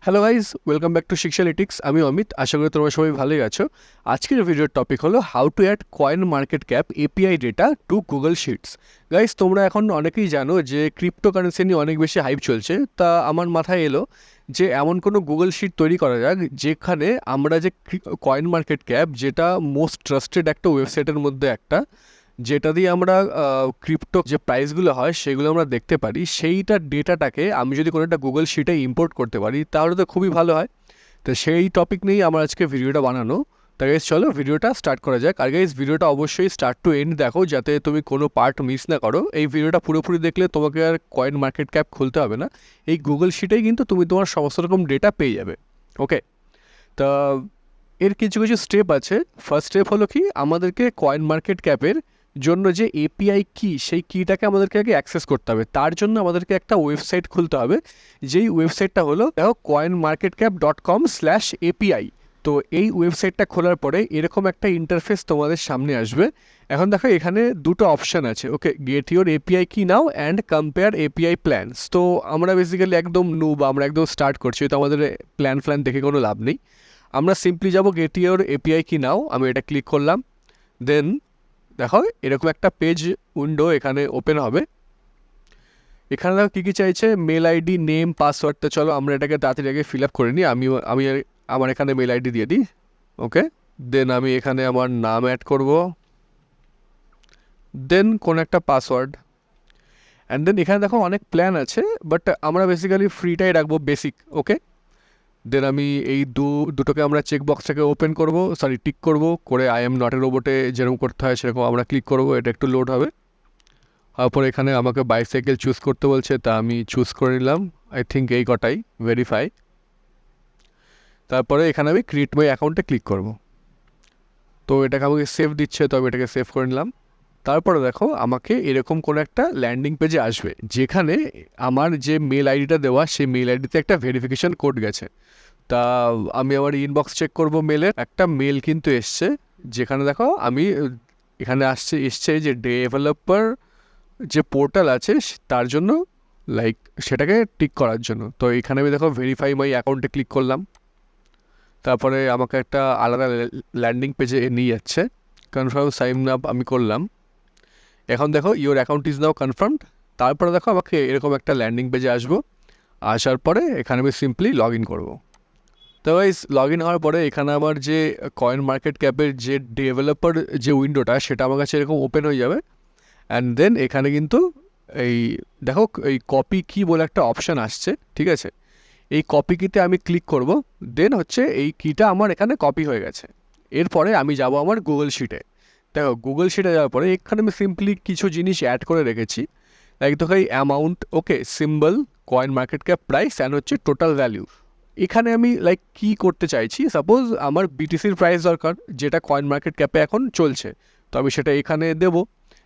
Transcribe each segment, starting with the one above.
Hello guys, welcome back to Shikshalytics. আমি অমিত, আশা করি তোমরা সবাই ভালোই আছো। আজকের ভিডিওর টপিক হলো how to add CoinMarketCap API data to Google Sheets. Guys, তোমরা এখন অনেকেই জানো যে ক্রিপ্টোকারেন্সি নিয়ে অনেক বেশি হাইপ চলছে। তা আমার মাথায় এলো যে এমন কোনো গুগল শিট তৈরি করা যাক যেখানে আমরা যে কয়েন মার্কেট ক্যাপ, যেটা মোস্ট ট্রাস্টেড একটা ওয়েবসাইটের মধ্যে একটা, যেটা দিয়ে আমরা ক্রিপ্টো যে প্রাইসগুলো হয় সেগুলো আমরা দেখতে পারি, সেইটার ডেটাটাকে আমি যদি কোনো একটা গুগল শিটে ইম্পোর্ট করতে পারি তাহলে তো খুবই ভালো হয়। তো সেই টপিক নিয়েই আমার আজকে ভিডিওটা বানানো। তা গাইজ চলো ভিডিওটা স্টার্ট করা যাক। আর গাইজ ভিডিওটা অবশ্যই স্টার্ট টু এন্ড দেখো, যাতে তুমি কোনো পার্ট মিস না করো। এই ভিডিওটা পুরোপুরি দেখলে তোমাকে আর কয়েন মার্কেট ক্যাপ খুলতে হবে না, এই গুগল শিটেই কিন্তু তুমি তোমার সমস্ত রকম ডেটা পেয়ে যাবে। ওকে, তা এর কিছু কিছু স্টেপ আছে। ফার্স্ট স্টেপ হলো কি, আমাদেরকে কয়েন মার্কেট ক্যাপের জন্য যে এপিআই কি, সেই কিটাকে আমাদেরকে আগে অ্যাক্সেস করতে হবে। তার জন্য আমাদেরকে একটা ওয়েবসাইট খুলতে হবে, যেই ওয়েবসাইটটা হলো দেখো coinmarketcap.com/API। তো এই ওয়েবসাইটটা খোলার পরে এরকম একটা ইন্টারফেস তোমাদের সামনে আসবে। এখন দেখো এখানে দুটো অপশান আছে। ওকে, গেট ইউর এপিআই কি নাও অ্যান্ড কম্পেয়ার এপিআই প্ল্যানস। তো আমরা বেসিক্যালি একদম বা আমরা একদম স্টার্ট করছি, তো আমাদের প্ল্যান দেখে কোনো লাভ নেই। আমরা সিম্পলি যাবো গেট ইউর এপিআই কি নাও, আমি এটা ক্লিক করলাম। দেন দেখো এরকম একটা পেজ উইন্ডো এখানে ওপেন হবে। এখানে দেখো কী কী চাইছে, মেল আইডি, নেম, পাসওয়ার্ড। তো চলো আমরা এটাকে তাড়াতাড়ি আগে ফিল আপ করে নিই। আমি আমার এখানে মেল আইডি দিয়ে দিই। ওকে, দেন আমি এখানে আমার নাম অ্যাড করব, দেন কোনো একটা পাসওয়ার্ড, অ্যান্ড দেন এখানে দেখো অনেক প্ল্যান আছে, বাট আমরা বেসিক্যালি ফ্রিটাই রাখবো, বেসিক। ওকে, দেন আমি এই দুটোকে আমরা চেকবক্সটাকে ওপেন করব, টিক করব করে আই এম নট এ রোবটে যেরকম করতে হয় সেরকম আমরা ক্লিক করব। এটা একটু লোড হবে। তারপর এখানে আমাকে বাইসাইকেল চুজ করতে বলছে, তা আমি চুজ করে নিলাম। আই থিঙ্ক এই কটাই, ভেরিফাই। তারপরে এখানে আমি ক্রিয়েট মাই অ্যাকাউন্টে ক্লিক করব। তো এটাকে আমাকে সেভ দিচ্ছে, তো আমি এটাকে সেভ করে নিলাম। তারপরে দেখো আমাকে এরকম কোনো একটা ল্যান্ডিং পেজে আসবে, যেখানে আমার যে মেল আইডিটা দেওয়া সেই মেল আইডিতে একটা ভেরিফিকেশান কোড গেছে। তা আমি আমার ইনবক্স চেক করব, মেলের একটা মেল কিন্তু এসছে, যেখানে দেখো আমি এখানে এসছে যে ডেভেলপার যে পোর্টাল আছে তার জন্য, সেটাকে টিক করার জন্য। তো এখানে আমি দেখো ভেরিফাই মাই অ্যাকাউন্টে ক্লিক করলাম। তারপরে আমাকে একটা আলাদা ল্যান্ডিং পেজে নিয়ে যাচ্ছে। কনফার্ম সাইন আপ আমি করলাম। এখন দেখো your account is now confirmed. তারপরে দেখো আমাকে এরকম একটা ল্যান্ডিং পেজে আসবো। আসার পরে এখানে আমি সিম্পলি লগ ইন করবো। তো গাইস লগ ইন হওয়ার পরে এখানে আমার যে কয়েন মার্কেট ক্যাপের যে ডেভেলপার যে উইন্ডোটা, সেটা আমার কাছে এরকম ওপেন হয়ে যাবে। অ্যান্ড দেন এখানে কিন্তু এই দেখো এই কপি কি বলে একটা অপশান আসছে, ঠিক আছে। এই কপি কিতে আমি ক্লিক করব। দেন হচ্ছে এই কিটা আমার এখানে কপি হয়ে গেছে। এরপরে আমি যাব আমার গুগল শিটে। দেখো গুগল শিটে যাওয়ার পরে এখানে আমি সিম্পলি কিছু জিনিস অ্যাড করে রেখেছি। দেখো এই amount, okay, symbol, coin market cap price and হচ্ছে টোটাল ভ্যালু। এখানে আমি কী করতে চাইছি, সাপোজ আমার বিটিসির প্রাইস দরকার, যেটা কয়েন মার্কেট ক্যাপে এখন চলছে, তো আমি সেটা এখানে দেবো।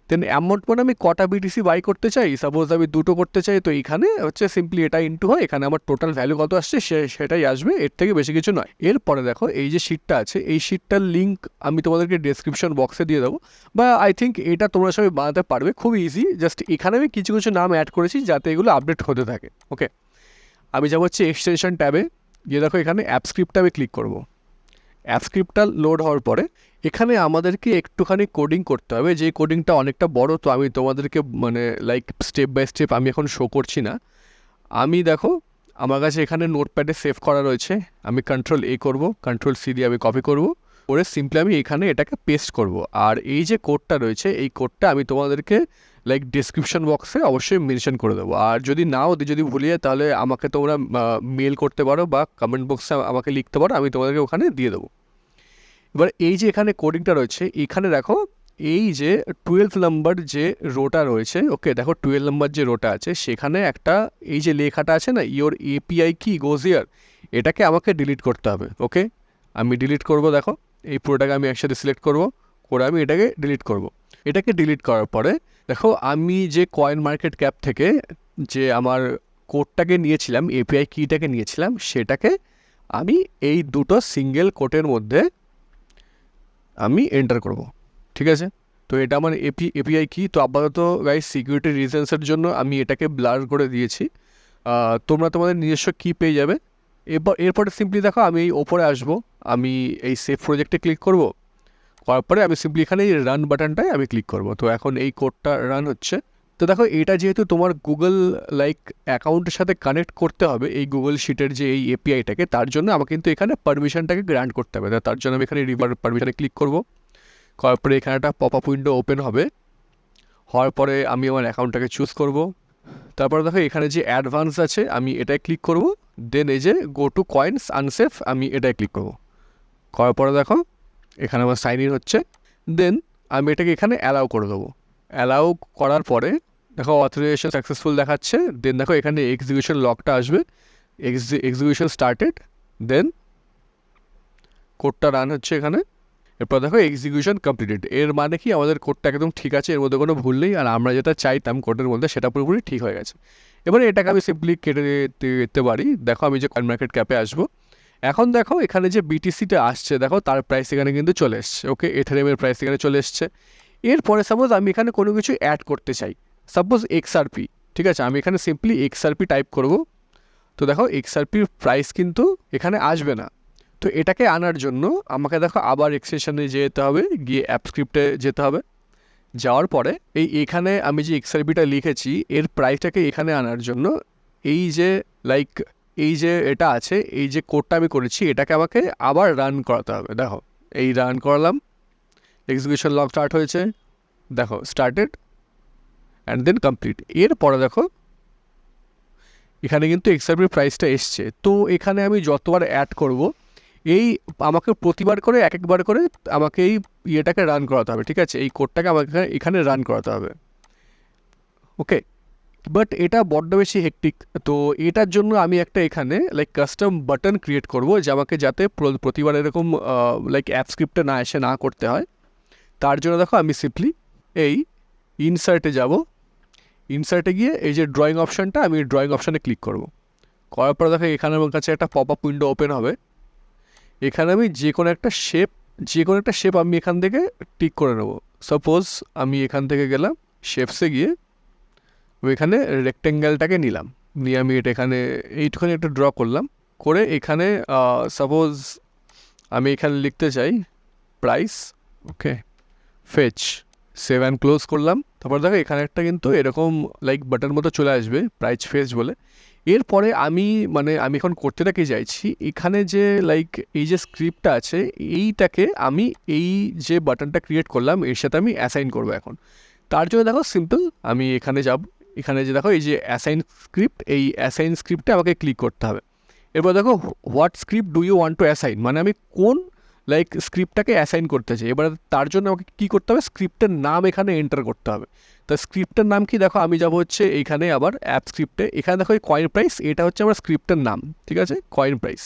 দেন অ্যামাউন্ট মানে আমি কটা বিটিসি বাই করতে চাই, সাপোজ আমি দুটো করতে চাই, তো এইখানে হচ্ছে সিম্পলি এটা ইনটু হয়, এখানে আমার টোটাল ভ্যালু কত আসছে সেটাই আসবে, এর থেকে বেশি কিছু নয়। এরপরে দেখো এই যে শিটটা আছে, এই শিটটার লিঙ্ক আমি তোমাদেরকে ডেসক্রিপশন বক্সে দিয়ে দেবো, বা আই থিঙ্ক এটা তোমরা সবাই বানাতে পারবে, খুবই ইজি। জাস্ট এখানে আমি কিছু কিছু নাম অ্যাড করেছি যাতে এগুলো আপডেট হতে থাকে। ওকে, আমি যাবো হচ্ছে এক্সটেনশন ট্যাবে গিয়ে দেখো এখানে অ্যাপ স্ক্রিপ্টটা আমি ক্লিক করব। অ্যাপ স্ক্রিপ্টটা লোড হওয়ার পরে এখানে আমাদেরকে একটুখানি কোডিং করতে হবে, যে কোডিংটা অনেকটা বড়, তো আমি তোমাদেরকে স্টেপ বাই স্টেপ আমি এখন শো করছি না। আমি দেখো আমার কাছে এখানে নোটপ্যাডে সেভ করা রয়েছে, আমি Ctrl+A করব, Ctrl+C দিয়ে আমি কপি করব, করে সিম্পলি আমি এখানে এটাকে পেস্ট করব। আর এই যে কোডটা রয়েছে, এই কোডটা আমি তোমাদেরকে ডেসক্রিপশন বক্সে অবশ্যই মেনশন করে দেবো। আর যদি নাও যদি ভুলে যায় তাহলে আমাকে তোমরা মেল করতে পারো বা কমেন্ট বক্সে আমাকে লিখতে পারো, আমি তোমাদেরকে ওখানে দিয়ে দেবো। এবার এই যে এখানে কোডিংটা রয়েছে, এখানে দেখো এই যে 12 নম্বর যে রোটা রয়েছে, ওকে, দেখো 12 নম্বর যে রোটা আছে সেখানে একটা এই যে লেখাটা আছে না, ইওর এপিআই কি গোজ হিয়ার, এটাকে আমাকে ডিলিট করতে হবে। ওকে, আমি ডিলিট করব। দেখো এই পুরোটাকে আমি একসাথে সিলেক্ট করব, করে আমি এটাকে ডিলিট করব। এটাকে ডিলিট করার পরে দেখো আমি যে কয়েন মার্কেট ক্যাপ থেকে যে আমার কোডটাকে নিয়েছিলাম, এপিআই কিটাকে নিয়েছিলাম, সেটাকে আমি এই দুটো সিঙ্গেল কোডের মধ্যে আমি এন্টার করব, ঠিক আছে। তো এটা আমার এপিআই কি। তো আপাতত গাইস সিকিউরিটি রিজনসের জন্য আমি এটাকে ব্লার করে দিয়েছি। তোমরা তোমাদের নিজস্ব কি পেয়ে যাবে, এরপরে সিম্পলি দেখো আমি এই ওপরে আসবো, আমি এই সেভ প্রজেক্টে ক্লিক করব, করার পরে আমি সিম্পলি এখানে এই রান বাটনটায় আমি ক্লিক করব। তো এখন এই কোডটা রান হচ্ছে। তো দেখো এটা যেহেতু তোমার গুগল অ্যাকাউন্টের সাথে কানেক্ট করতে হবে এই গুগল শিটের যে এই এপিআইটাকে, তার জন্য আমাকে কিন্তু এখানে পারমিশনটাকে গ্র্যান্ট করতে হবে। তার জন্য আমি এখানে রিভার পারমিশনে ক্লিক করব। করার পরে এখানে একটা পপ আপ উইন্ডো ওপেন হবে। হওয়ার পরে আমি আমার অ্যাকাউন্টটাকে চুজ করব। তারপরে দেখো এখানে যে অ্যাডভান্স আছে আমি এটায় ক্লিক করব। দেন এই যে গো টু কয়েন্স আনসেফ আমি এটায় ক্লিক করব। করার পরে দেখো এখানে আমার সাইন ইন হচ্ছে। দেন আমি এটাকে এখানে অ্যালাউ করে দেবো। অ্যালাউ করার পরে দেখো অথরাইজেশন সাকসেসফুল দেখাচ্ছে। দেন দেখো এখানে এক্সিকিউশন লকটা আসবে, এক্সিকিউশন স্টার্টেড। দেন কোডটা রান হচ্ছে এখানে। এরপর দেখো এক্সিকিউশন কমপ্লিটেড। এর মানে কি আমাদের কোডটা একদম ঠিক আছে, এর মধ্যে কোনো ভুল নেই, আর আমরা যেটা চাইতাম কোডের মধ্যে সেটা পুরোপুরি ঠিক হয়ে গেছে। এবারে এটাকে আমি সিম্পলি কেটে দিতে পারি। দেখো আমি যে কয়েন মার্কেট ক্যাপে আসবো, এখন দেখো এখানে যে বিটিসিটা আসছে দেখো তার প্রাইস এখানে কিন্তু চলে এসছে। ওকে, এথেরিয়ামের প্রাইস এখানে চলে এসছে। এরপরে সাপোজ আমি এখানে কোনো কিছু অ্যাড করতে চাই, সাপোজ এক্সআরপি, ঠিক আছে, আমি এখানে সিম্পলি এক্সআরপি টাইপ করব। তো দেখো এক্সআরপির প্রাইস কিন্তু এখানে আসবে না। তো এটাকে আনার জন্য আমাকে দেখো আবার এক্সটেনশনে যেতে হবে, গিয়ে অ্যাপ স্ক্রিপ্টে যেতে হবে। যাওয়ার পরে এখানে আমি যে এক্সআরপিটা লিখেছি এর প্রাইসটাকে এখানে আনার জন্য এই যে এই যে এটা আছে, এই যে কোডটা আমি করেছি এটাকে আমাকে আবার রান করাতে হবে। দেখো এই রান করালাম, এক্সিকিউশন লগ স্টার্ট হয়েছে, দেখো স্টার্টেড অ্যান্ড দেন কমপ্লিট। এরপরে দেখো এখানে কিন্তু এক্সআরপির প্রাইসটা এসছে। তো এখানে আমি যতবার অ্যাড করব এই আমাকে প্রতিবার করে একবার করে আমাকে এই ইয়েটাকে রান করাতে হবে, ঠিক আছে, এই কোডটাকে আমাকে এখানে রান করাতে হবে। ওকে, বাট এটা বড্ড বেশি হেকটিক। তো এটার জন্য আমি একটা এখানে কাস্টম বাটন ক্রিয়েট করব যে আমাকে যাতে প্রতিবার এরকম অ্যাপ স্ক্রিপ্টে না এসে না করতে হয়। তার জন্য দেখো আমি সিম্পলি এই ইনসার্টে যাব। ইনসার্টে গিয়ে এই যে ড্রয়িং অপশানটা, আমি ড্রয়িং অপশানে ক্লিক করব। করার পর দেখো এখানে আমার কাছে একটা পপ আপ উইন্ডো ওপেন হবে। এখানে আমি যে কোনো একটা শেপ আমি এখান থেকে টিক করে নেব। সাপোজ আমি এখান থেকে গেলাম শেপসে, গিয়ে ওইখানে রেক্টেঙ্গেলটাকে নিলাম, নিয়ে আমি এটা এখানে এইটুখানি একটা ড্র করলাম। করে এখানে সাপোজ আমি এখানে লিখতে চাই price. Okay, fetch, save and close করলাম। তারপর দেখো এখানে একটা কিন্তু এরকম বাটন মতো চলে আসবে প্রাইস ফেচ বলে। এরপরে আমি আমি এখন করতে কি চাইছি, এখানে যে এই যে স্ক্রিপ্টটা আছে এইটাকে আমি এই যে বাটনটা ক্রিয়েট করলাম এর সাথে আমি অ্যাসাইন করবো এখন। তার জন্য দেখো সিম্পল আমি এখানে যাব, এখানে যে দেখো এই যে অ্যাসাইন স্ক্রিপ্ট, এই অ্যাসাইন স্ক্রিপ্টে আমাকে ক্লিক করতে হবে। এরপর দেখো what script do you want to assign, মানে আমি কোন স্ক্রিপ্টটাকে অ্যাসাইন করতে চাই। এবার তার জন্য আমাকে কী করতে হবে, স্ক্রিপ্টের নাম এখানে এন্টার করতে হবে। তা স্ক্রিপ্টের নাম কি, দেখো আমি যাব হচ্ছে এইখানে আবার অ্যাপ স্ক্রিপ্টে, এখানে দেখো এই কয়েন প্রাইস, এটা হচ্ছে আমার স্ক্রিপ্টের নাম, ঠিক আছে, কয়েন প্রাইস।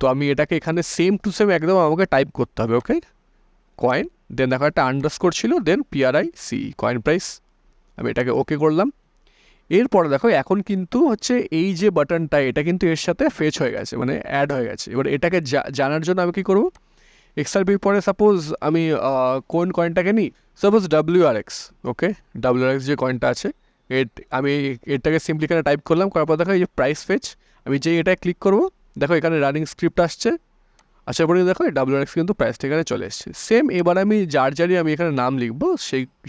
তো আমি এটাকে এখানে সেম টু সেম একদম আমাকে টাইপ করতে হবে। ওকে, কয়েন, দেন দেখো একটা আন্ডারস্কোর ছিল, দেন PRIC, কয়েন প্রাইস। আমি এটাকে ওকে করলাম। এরপরে দেখো এখন কিন্তু হচ্ছে এই যে বাটনটা এটা কিন্তু এর সাথে ফেচ হয়ে গেছে, মানে অ্যাড হয়ে গেছে। এবার এটাকে জানার জন্য আমি কী করবো, এক্সআরপির পরে সাপোজ আমি কোন কয়েনটাকে নিই, সাপোজ WRX। ওকে, WRX যে কয়েনটা আছে আমি এটাকে সিম্পলি এখানে টাইপ করলাম। করার পর দেখো এই যে প্রাইস ফেচ, আমি যেই এটায় ক্লিক করবো দেখো এখানে রানিং স্ক্রিপ্ট আসছে। আসার পরে দেখো WRX কিন্তু প্রাইসটা এখানে চলে এসছে সেম। এবার আমি যারই আমি এখানে নাম লিখবো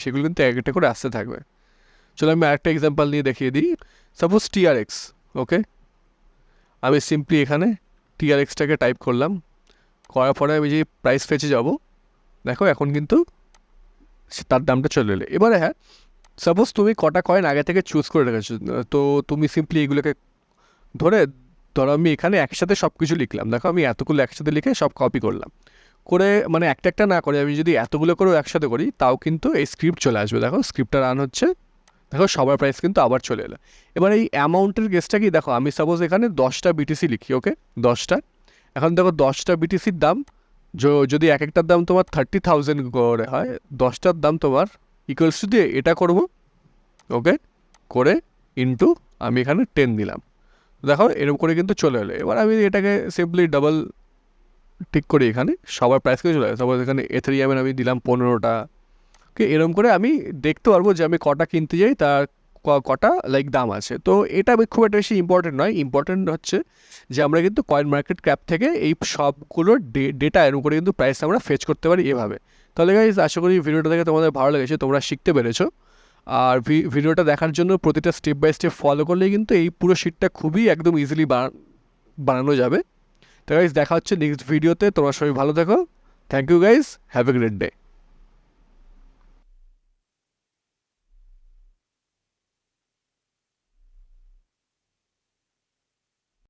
সেগুলো কিন্তু এক একটা করে আসতে থাকবে। চলো আমি আরেকটা এক্সাম্পল নিয়ে দেখিয়ে দিই। Suppose TRX। ওকে, আমি সিম্পলি এখানে TRXটাকে টাইপ করলাম। করার পরে আমি যে প্রাইস ফেচে যাব, দেখো এখন কিন্তু তার দামটা চলে এলো। এবারে হ্যাঁ, সাপোজ তুমি কটা কয়েন আগে থেকে চুজ করে রেখেছো, তো তুমি সিম্পলি এগুলোকে ধরো আমি এখানে একসাথে সব কিছু লিখলাম। দেখো আমি এতগুলো একসাথে লিখে সব কপি করলাম, করে একটা একটা না করে আমি যদি এতগুলো করেও একসাথে করি তাও কিন্তু এই স্ক্রিপ্ট চলে আসবে। দেখো স্ক্রিপ্টটা রান হচ্ছে, দেখো সবার প্রাইস কিন্তু আবার চলে এলো। এবার এই অ্যামাউন্টের কেসটা কি, দেখো আমি সাপোজ এখানে 10টা বিটিসি লিখি। ওকে, 10টা। এখন দেখো 10টা বিটিসির দাম যদি এক একটার দাম তোমার 30,000 করে হয়, 10টার দাম তোমার ইকুয়ালস টু দিয়ে এটা করবো। ওকে, করে ইন্টু আমি এখানে 10 দিলাম। দেখো এরকম করে কিন্তু চলে এলো। এবার আমি এটাকে সিম্পলি ডাবল টিক করি, এখানে সবার প্রাইস করে চলে আসে। সাপোজ এখানে এথেরিয়ামের আমি দিলাম 15টা। ওকে, এরকম করে আমি দেখতে পারবো যে আমি কটা কিনতে যাই তার কটা লাইক দাম আছে। তো এটা খুব একটা বেশি ইম্পর্টেন্ট নয়, ইম্পর্টেন্ট হচ্ছে যে আমরা কিন্তু কয়েন মার্কেট ক্যাপ থেকে এই সবগুলোর ডেটা এর উপরে কিন্তু প্রাইস আমরা ফেচ করতে পারি এভাবে। তাহলে গাইজ আশা করি ভিডিওটা দেখে তোমাদের ভালো লেগেছে, তোমরা শিখতে পেরেছো। আর ভিডিওটা দেখার জন্য প্রতিটা স্টেপ বাই স্টেপ ফলো করলেই কিন্তু এই পুরো শিটটা খুবই একদম ইজিলি বানানো যাবে। তো গাইজ দেখা হচ্ছে নেক্সট ভিডিওতে, তোমরা সবাই ভালো থেকো। Thank you guys, have a great day.